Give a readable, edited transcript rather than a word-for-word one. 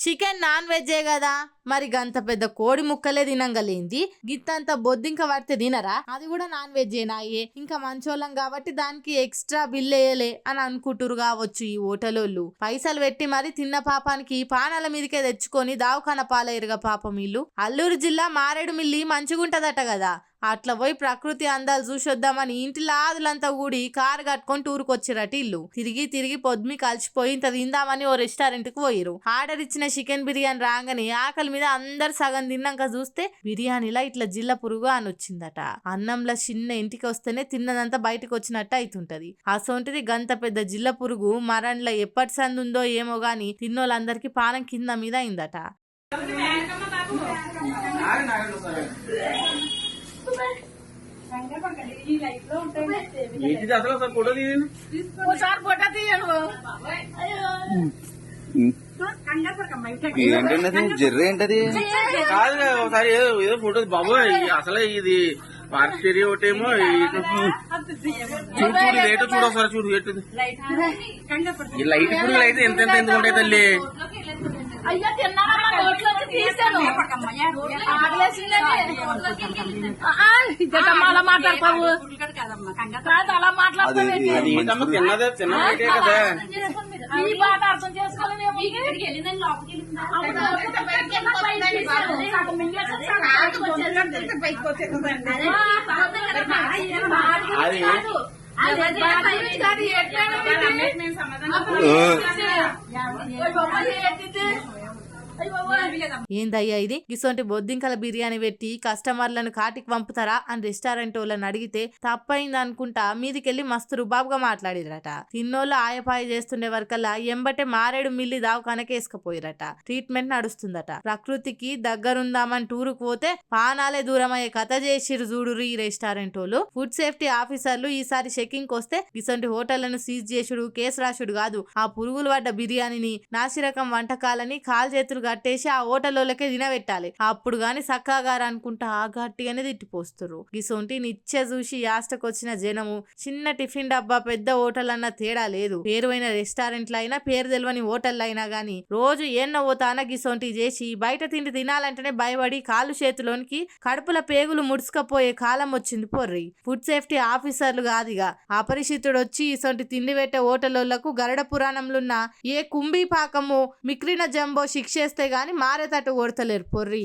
Chicken non వెజ్జే కదా, మరి గంత పెద్ద కోడి ముక్కలే తినంగలేంది, గిత్తంత బొద్దింక పడితే తినరా? అది కూడా నాన్ వెజ్జేనాయే, ఇంకా మంచోళ్ళం కాబట్టి దానికి ఎక్స్ట్రా బిల్ వేయలే అని అనుకుంటురు కావచ్చు ఈ హోటలోళ్ళు. పైసలు పెట్టి మరి తిన్న పాపానికి పానాల మీదకే తెచ్చుకొని దావఖాన పాలయ్యరుగా పాపం వీళ్ళు. అల్లూరు జిల్లా మారేడుమిల్లి మంచిగుంటదట కదా, అట్లా పోయి ప్రకృతి అందాలు చూసొద్దామని ఇంటి లాదులంతా కూడి కారు కట్టుకొని టూరుకొచ్చిరట ఇల్లు. తిరిగి తిరిగి పొద్దుమి కలిసిపోయి ఇంత తిందామని ఓ రెస్టారెంట్ కు పోయిరు. ఆర్డర్ ఇచ్చిన చికెన్ బిర్యానీ రాగానే ఆకలి మీద అందరు సగం తిన్నాక చూస్తే బిర్యానీలా ఇట్లా జిల్ల పురుగు అని వచ్చిందట. అన్నంలో చిన్న ఇంటికి వస్తేనే తిన్నదంతా బయటకు వచ్చినట్టు అవుతుంటది. అసొంటిది గంత పెద్ద జిల్ల పురుగు మరణ్ల ఎప్పటి సంది ఉందో ఏమో గాని తిన్నోళ్ళందరికీ పానం కింద మీద అయిందట. జర్ర ఏంటది కాదు ఒకసారి ఏదో ఫోటో బాబు అసలు ఇది పార్క్ ఏరియా ఒకటేమో చూడు లేటో చూడు ఒకసారి చూడు ఎట్టు ఈ లైట్ ఇప్పుడు లైట్ ఎంత ఎంత ఎందుకు ఉంటాయి తల్లి. అయ్యో తిన్నానమ్మా, నోట్లోకి తీసాను. అలా మాట్లాడతావు కాదు, అలా మాట్లాడతావు. తిన్నదే తిన్నదే కదా, ఈ బాట అర్థం చేసుకోవాలి. అది ఏందయ్యా ఇది, ఇసొంటి బొద్దింకల బిర్యానీ పెట్టి కస్టమర్లను కాటికి పంపుతారా అని రెస్టారెంట్ వాళ్ళని అడిగితే తప్పైంది అనుకుంటా మీదికెళ్లి మస్తు రుబాబుగా మాట్లాడిరట. తిన్నోళ్ళు ఆయపాయ చేస్తుండే వరకల్లా ఎంబటే మారేడు మిల్లి దావకనకేసుకపోయిరట. ట్రీట్మెంట్ నడుస్తుందట. ప్రకృతికి దగ్గరుందామని టూరుకు పోతే పానాలే దూరమయ్యే కథ చేసిరు చూడురు ఈ రెస్టారెంట్ వాళ్ళు. ఫుడ్ సేఫ్టీ ఆఫీసర్లు ఈసారి చెకింగ్ వస్తే ఇసొంటి హోటళ్లను సీజ్ చేసుడు కేసు రాసుడు కాదు, ఆ పురుగులు పడ్డ బిర్యానీని నాసిరకం వంటకాలని కాల్ చేతులు కట్టేసి ఆ హోటల్లోకే తినబెట్టాలి. అప్పుడు గాని సక్కగారు అనుకుంటా ఆ గట్టిగానే తిట్టిపోస్తురు. గిసొంటి నిత్య చూసి యాస్టకొచ్చిన జనము చిన్న టిఫిన్ డబ్బా పెద్ద హోటల్ అన్న తేడా లేదు. పేరువైన రెస్టారెంట్లు అయినా పేరు తెలియని హోటల్ అయినా గానీ రోజు ఏన్న పోతాన గిసొంటి చేసి బయట తిండి తినాలంటేనే భయపడి కాళ్ళు చేతిలోనికి కడుపుల పేగులు ముడుచుకపోయే కాలం వచ్చింది పొర్రి. ఫుడ్ సేఫ్టీ ఆఫీసర్లు కాదుగా అపరిచితుడు వచ్చి ఇసొంటి తిండి పెట్టే హోటళ్లకు గరుడ పురాణంలున్న ఏ కుంభీ పాకము మిక్రిన జంబో శిక్షేస్తే గాని మారేతట్టు కొడతలేరు పొర్రి.